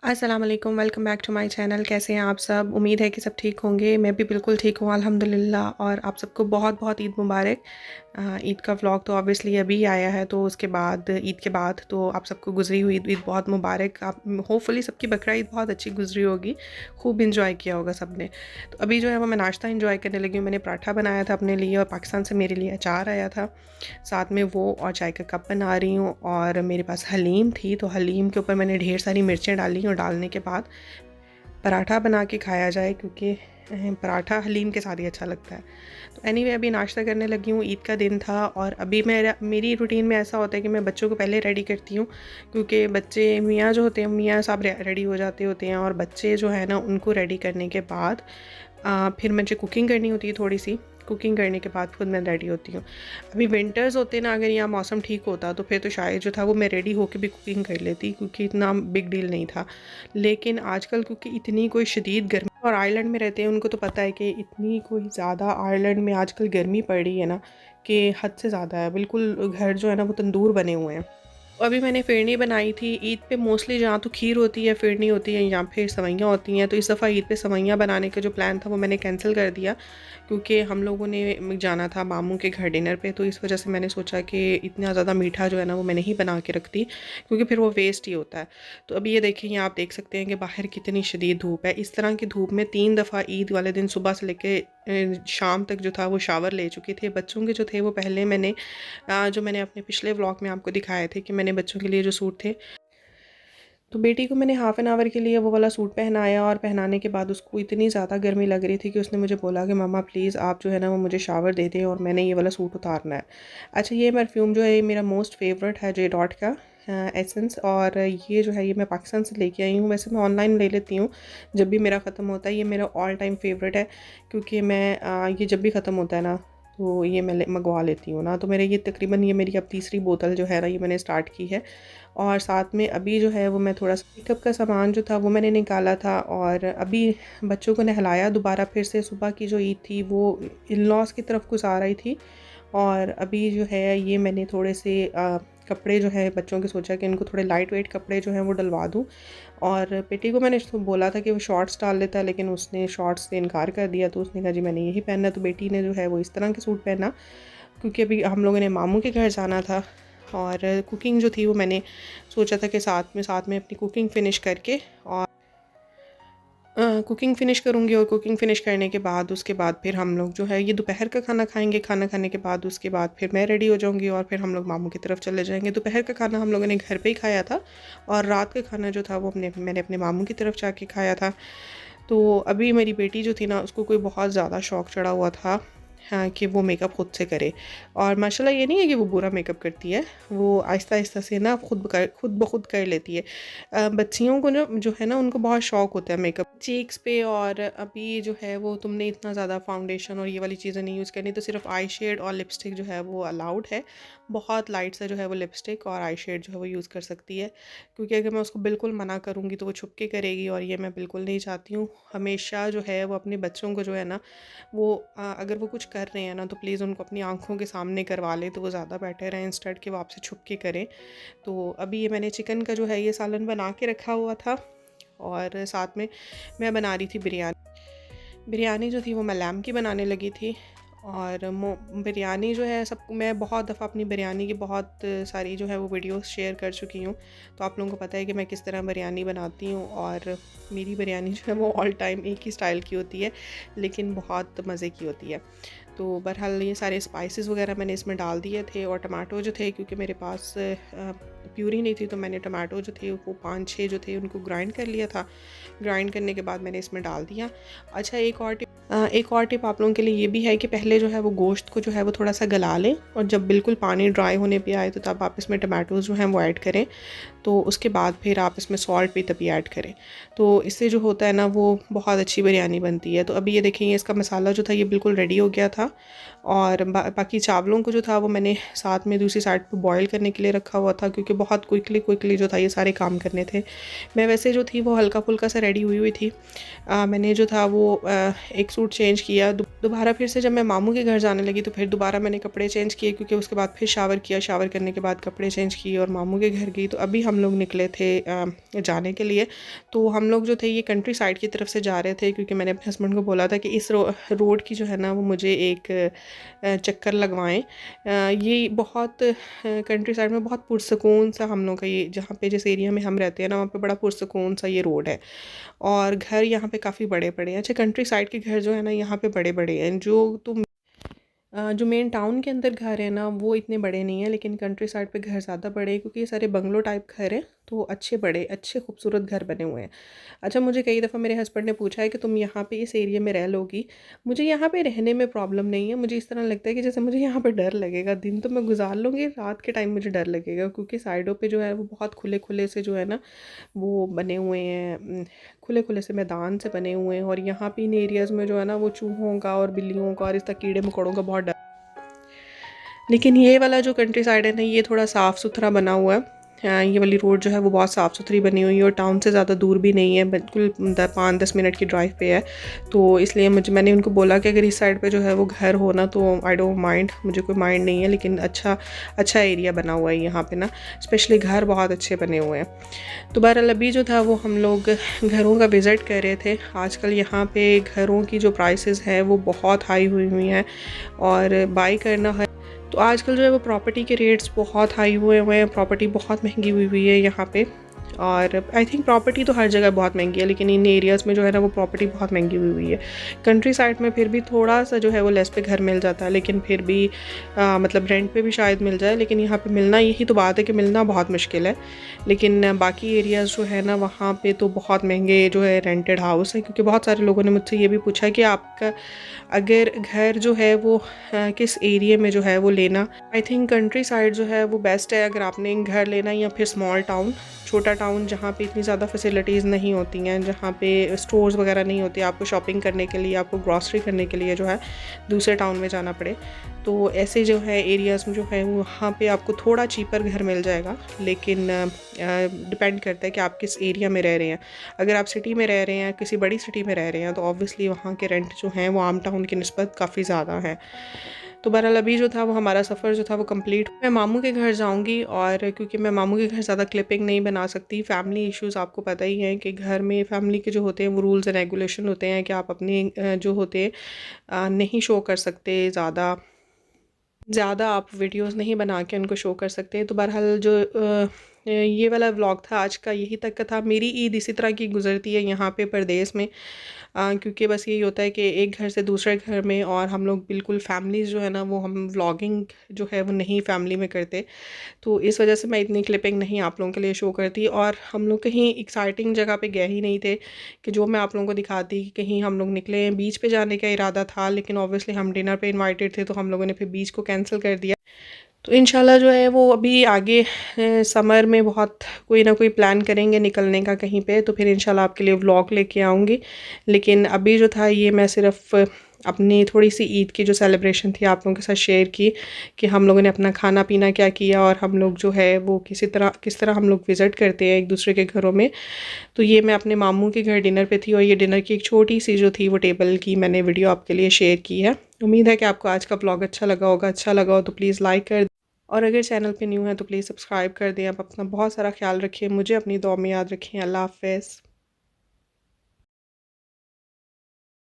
अस्सलाम वालेकुम, welcome back to my channel. कैसे हैं आप सब? उम्मीद है कि सब ठीक होंगे। मैं भी बिल्कुल ठीक हूँ अल्हम्दुलिल्लाह। और आप सबको बहुत बहुत ईद मुबारक। ईद का व्लॉग तो ऑब्वियसली अभी आया है, तो उसके बाद ईद के बाद तो आप सबको गुजरी हुई ईद बहुत मुबारक। आप होपफुली सबकी बकरा ईद बहुत अच्छी गुजरी होगी, खूब इंजॉय किया होगा सब ने। तो अभी जो है वो मैं नाश्ता इंजॉय करने लगी हूँ। मैंने पराठा बनाया था अपने लिए और पाकिस्तान से मेरे लिए अचार आया था, साथ में वो और चाय का कप बना रही हूँ। और मेरे पास हलीम थी, तो हलीम के ऊपर मैंने ढेर सारी मिर्चें डाली और डालने के बाद पराठा बना के खाया जाए, क्योंकि पराठा हलीम के साथ ही अच्छा लगता है। तो एनीवे अभी नाश्ता करने लगी हूँ। ईद का दिन था और अभी मेरी रूटीन में ऐसा होता है कि मैं बच्चों को पहले रेडी करती हूँ, क्योंकि बच्चे मियाँ जो होते हैं मियाँ साहब रेडी हो जाते होते हैं, और बच्चे जो है ना उनको रेडी करने के बाद फिर मुझे कुकिंग करनी होती है थोड़ी सी। कुकिंग करने के बाद खुद मैं रेडी होती हूँ। अभी विंटर्स होते ना, अगर यहाँ मौसम ठीक होता तो फिर तो शायद जो था वो मैं रेडी होकर भी कुकिंग कर लेती, क्योंकि इतना बिग डील नहीं था। लेकिन आजकल क्योंकि इतनी कोई शदीद गर्मी, और आयरलैंड में रहते हैं उनको तो पता है कि इतनी कोई ज़्यादा आयरलैंड में आजकल गर्मी पड़ रही है ना, कि हद से ज़्यादा है। बिल्कुल घर जो है ना वो तंदूर बने हुए हैं। अभी मैंने फिरनी बनाई थी ईद पे। मोस्टली जहाँ तो खीर होती है, फिरनी होती है, या फिर सवैयाँ होती हैं। तो इस दफ़ा ईद पे सवैयाँ बनाने का जो प्लान था वो मैंने कैंसिल कर दिया, क्योंकि हम लोगों ने जाना था मामू के घर डिनर पे। तो इस वजह से मैंने सोचा कि इतना ज़्यादा मीठा जो है ना वो मैं नहीं बना के रखती, क्योंकि फिर वो वेस्ट ही होता है। तो अभी ये देखिए, यहाँ आप देख सकते हैं कि बाहर कितनी शदीद धूप है। इस तरह की धूप में 3 दफ़ा ईद वाले दिन सुबह से लेके शाम तक जो था वो शावर ले चुके थे। बच्चों के जो थे वो पहले मैंने जो मैंने अपने पिछले व्लॉग में आपको दिखाए थे कि मैंने बच्चों के लिए जो सूट थे, तो बेटी को मैंने हाफ़ एन आवर के लिए वो वाला सूट पहनाया, और पहनाने के बाद उसको इतनी ज़्यादा गर्मी लग रही थी कि उसने मुझे बोला कि मम्मा प्लीज़ आप जो है ना वो मुझे शावर दे दें और मैंने ये वाला सूट उतारना है। अच्छा, ये परफ्यूम जो है ये मेरा मोस्ट फेवरेट है, जे डॉट का एसेंस। और ये जो है ये मैं पाकिस्तान से लेके आई हूँ। वैसे मैं ऑनलाइन ले लेती हूँ जब भी मेरा ख़त्म होता है। ये मेरा ऑल टाइम फेवरेट है, क्योंकि मैं ये जब भी ख़त्म होता है ना तो ये मैं मंगवा लेती हूँ ना। तो मेरे ये तकरीबन ये मेरी अब तीसरी बोतल जो है ना ये मैंने स्टार्ट की है। और साथ में अभी जो है वो मैं थोड़ा सा मेकअप का सामान जो था वो मैंने निकाला था, और अभी बच्चों को नहलाया दोबारा फिर से। सुबह की जो ईद थी वो इन लॉज की तरफ गुजार रही थी। और अभी जो है ये मैंने थोड़े से कपड़े जो है बच्चों के, सोचा कि इनको थोड़े लाइट वेट कपड़े जो हैं वो डलवा दूँ। और बेटी को मैंने इसको बोला था कि वो शॉर्ट्स डाल लेता है, लेकिन उसने शॉर्ट्स से इनकार कर दिया। तो उसने कहा जी मैंने यही पहनना है। तो बेटी ने जो है वो इस तरह के सूट पहना, क्योंकि अभी हम लोगों ने मामू के घर जाना था। और कुकिंग जो थी वो मैंने सोचा था कि साथ में अपनी कुकिंग फ़िनिश करके और कुकिंग फ़िनिश करूँगी। और कुकिंग फ़िनिश करने के बाद उसके बाद फिर हम लोग जो है ये दोपहर का खाना खाएंगे। खाना खाने के बाद उसके बाद फिर मैं रेडी हो जाऊँगी और फिर हम लोग मामू की तरफ चले जाएंगे। दोपहर का खाना हम लोगों ने घर पे ही खाया था, और रात का खाना जो था वो मैंने अपने मामू की तरफ जाके खाया था। तो अभी मेरी बेटी जो थी ना उसको कोई बहुत ज़्यादा शौक़ चढ़ा हुआ था, हाँ, कि वो मेकअप खुद से करे। और माशाल्लाह ये नहीं है कि वो बुरा मेकअप करती है, वो आहिस्ता आहिस्ता से ना खुद ब खुद कर लेती है। बच्चियों को जो है ना उनको बहुत शौक़ होता है मेकअप चीक्स पे। और अभी जो है वो तुमने इतना ज़्यादा फाउंडेशन और ये वाली चीज़ें नहीं यूज़ करनी, तो सिर्फ आई शेड और लिपस्टिक जो है वो अलाउड है। बहुत लाइट सा जो है वो लिपस्टिक और आई शेड जो है वो यूज़ कर सकती है, क्योंकि अगर मैं उसको बिल्कुल मना करूँगी तो वो छुप के करेगी, और ये मैं बिल्कुल नहीं चाहती हूँ। हमेशा जो है वो अपने बच्चों को जो है ना वो अगर वो कुछ कर रहे हैं ना तो प्लीज़ उनको अपनी आंखों के सामने करवा ले, तो वो ज़्यादा बेटर है इंस्टेड कि वो आपसे छुप के करें। तो अभी ये मैंने चिकन का जो है ये सालन बना के रखा हुआ था, और साथ में मैं बना रही थी बिरयानी। बिरयानी जो थी वो मैं लैम्ब की बनाने लगी थी। और बिरयानी जो है सब, मैं बहुत दफ़ा अपनी बिरयानी की बहुत सारी जो है वो वीडियोस शेयर कर चुकी हूँ। तो आप लोगों को पता है कि मैं किस तरह बिरयानी बनाती हूँ, और मेरी बिरयानी जो है वो ऑल टाइम एक ही स्टाइल की होती है, लेकिन बहुत मज़े की होती है। तो बहरहाल ये सारे स्पाइसेस वगैरह मैंने इसमें डाल दिए थे, और टमाटो जो थे क्योंकि मेरे पास प्यूरी नहीं थी, तो मैंने टमाटो जो थे वो 5-6 जो थे उनको ग्राइंड कर लिया था। ग्राइंड करने के बाद मैंने इसमें डाल दिया। अच्छा, एक और टिप आप लोगों के लिए ये भी है कि पहले जो है वो गोश्त को जो है वो थोड़ा सा गला लें, और जब बिल्कुल पानी ड्राई होने पे आए तो तब आप इसमें टमाटोज़ जो हैं वो ऐड करें। तो उसके बाद फिर आप इसमें सॉल्ट भी तभी ऐड करें, तो इससे जो होता है ना वो बहुत अच्छी बिरयानी बनती है। तो अभी ये देखें, इसका मसाला जो था ये बिल्कुल रेडी हो गया था। था। और बाकी चावलों को जो था वो मैंने साथ में दूसरी साइड पे बॉईल करने के लिए रखा हुआ था, क्योंकि बहुत क्विकली जो था ये सारे काम करने थे। मैं वैसे जो थी वो हल्का फुल्का सा रेडी हुई थी। मैंने जो था वो एक सूट चेंज किया, दोबारा फिर से जब मैं मामू के घर जाने लगी तो फिर दोबारा मैंने कपड़े चेंज किए, क्योंकि उसके बाद फिर शावर किया, शावर करने के बाद कपड़े चेंज किए और मामू के घर गई। तो अभी हम लोग निकले थे जाने के लिए। तो हम लोग जो थे ये कंट्री साइड की तरफ से जा रहे थे, क्योंकि मैंने अपने हस्बैंड को बोला था कि इस रोड की जो है ना वो मुझे एक चक्कर लगवाएं। ये बहुत कंट्री साइड में बहुत पुरसकून सा हम लोग का, ये जहाँ पे जिस एरिया में हम रहते हैं ना वहाँ पे बड़ा पुरसकून सा ये रोड है। और घर यहाँ पे काफ़ी बड़े बड़े हैं। अच्छा, कंट्री साइड के घर जो है ना यहाँ पे बड़े बड़े हैं। जो मेन टाउन के अंदर घर है ना वो इतने बड़े नहीं हैं, लेकिन कंट्री साइड पे घर ज़्यादा बड़े हैं, क्योंकि ये सारे बंगलो टाइप घर हैं। तो अच्छे बड़े अच्छे खूबसूरत घर बने हुए हैं। अच्छा, मुझे कई दफ़ा मेरे हस्बैंड ने पूछा है कि तुम यहाँ पे इस एरिया में रह लोगी। मुझे यहाँ पे रहने में प्रॉब्लम नहीं है। मुझे इस तरह लगता है कि जैसे मुझे यहाँ पे डर लगेगा। दिन तो मैं गुजार लूँगी, रात के टाइम मुझे डर लगेगा, क्योंकि साइडों पर जो है वो बहुत खुले खुले से जो है ना वो बने हुए हैं, खुले खुले से मैदान से बने हुए हैं। और यहाँ पे इन एरियाज़ में जो है ना वो चूहों का और बिल्लियों का और इस तरह कीड़े मकोड़ों का बहुत डर। लेकिन ये वाला जो कंट्री साइड है ना ये थोड़ा साफ़ सुथरा बना हुआ है। ये वाली रोड जो है वो बहुत साफ़ सुथरी बनी हुई है और टाउन से ज़्यादा दूर भी नहीं है, बिल्कुल 5-10 मिनट की ड्राइव पे है। तो इसलिए मैंने उनको बोला कि अगर इस साइड पे जो है वो घर हो ना तो आई डोंट माइंड, मुझे कोई माइंड नहीं है। लेकिन अच्छा एरिया बना हुआ है यहाँ पे ना, स्पेशली घर बहुत अच्छे बने हुए हैं। तो बहरहाल अभी जो था वो हम लोग घरों का विज़िट कर रहे थे। आजकल यहाँ पे घरों की जो प्राइसेस हैं वो बहुत हाई हुई हैं और बाई करना है तो आजकल जो है वो प्रॉपर्टी के रेट्स बहुत हाई हुए हैं। प्रॉपर्टी बहुत महंगी हुई है यहाँ पे। और आई थिंक प्रॉपर्टी तो हर जगह बहुत महंगी है, लेकिन इन एरियाज़ में जो है ना वो प्रॉपर्टी बहुत महंगी हुई है। कंट्री साइड में फिर भी थोड़ा सा जो है वो लेस पे घर मिल जाता है, लेकिन फिर भी मतलब रेंट पे भी शायद मिल जाए। लेकिन यहाँ पे मिलना, यही तो बात है कि मिलना बहुत मुश्किल है। लेकिन बाकी एरियाज़ जो है ना वहाँ पे तो बहुत महंगे जो है रेंटेड हाउस है। क्योंकि बहुत सारे लोगों ने मुझसे ये भी पूछा कि आपका अगर घर जो है वो किस एरिया में जो है वो लेना। आई थिंक कंट्री साइड जो है वो बेस्ट है अगर आपने घर लेना, या फिर स्मॉल टाउन, छोटा टाउन जहाँ पे इतनी ज़्यादा फैसिलिटीज़ नहीं होती हैं, जहाँ पे स्टोर्स वगैरह नहीं होती, आपको शॉपिंग करने के लिए, आपको ग्रॉसरी करने के लिए जो है दूसरे टाउन में जाना पड़े। तो ऐसे जो है एरियाज़ में जो है वहाँ पे आपको थोड़ा चीपर घर मिल जाएगा। लेकिन डिपेंड करता है कि आप किस एरिया में रह रहे हैं। अगर आप सिटी में रह रहे हैं, किसी बड़ी सिटी में रह रहे हैं, तो ऑब्वियसली वहाँ के रेंट जो हैं वो आम टाउन की निस्बत काफ़ी ज़्यादा है। तो बहरहाल अभी जो था वो हमारा सफ़र जो था वो कंप्लीट। मैं मामू के घर जाऊंगी, और क्योंकि मैं मामू के घर ज़्यादा क्लिपिंग नहीं बना सकती, फैमिली इश्यूज़ आपको पता ही हैं कि घर में फैमिली के जो होते हैं वो रूल्स एंड रेगुलेशन होते हैं कि आप अपने जो होते हैं नहीं शो कर सकते, ज़्यादा आप वीडियोस नहीं बना के उनको शो कर सकते। तो बहरहाल जो ये वाला व्लॉग था आज का, यही तक का था। मेरी ईद इसी तरह की गुजरती है यहाँ पे परदेस में, क्योंकि बस यही होता है कि एक घर से दूसरे घर में, और हम लोग बिल्कुल फैमिलीज़ जो है ना वो हम व्लॉगिंग जो है वो नहीं फैमिली में करते। तो इस वजह से मैं इतनी क्लिपिंग नहीं आप लोगों के लिए शो करती। और हम लोग कहीं एक्साइटिंग जगह पे गए ही नहीं थे कि जो मैं आप लोगों को दिखाती। कहीं हम लोग निकले हैं, बीच पे जाने का इरादा था, लेकिन ऑब्वियसली हम डिनर पे इनवाइटेड थे तो हम लोगों ने फिर बीच को कैंसिल कर दिया। तो इंशाल्लाह जो है वो अभी आगे समर में बहुत कोई ना कोई प्लान करेंगे निकलने का कहीं पे, तो फिर इंशाल्लाह आपके लिए व्लॉग लेके आऊँगी। लेकिन अभी जो था ये मैं सिर्फ अपनी थोड़ी सी ईद की जो सेलिब्रेशन थी आप लोगों के साथ शेयर की, कि हम लोगों ने अपना खाना पीना क्या किया, और हम लोग जो है वो किस तरह हम लोग विज़िट करते हैं एक दूसरे के घरों में। तो ये मैं अपने मामू के घर डिनर पे थी, और ये डिनर की एक छोटी सी जो थी वो टेबल की मैंने वीडियो आपके लिए शेयर की है। उम्मीद है कि आपको आज का व्लॉग अच्छा लगा होगा। अच्छा लगा हो तो प्लीज़ लाइक कर, और अगर चैनल पे न्यू है तो प्लीज़ सब्सक्राइब कर दें। आप अपना बहुत सारा ख्याल रखिए, मुझे अपनी दुआ में याद रखें। अल्लाह हाफ़िज़।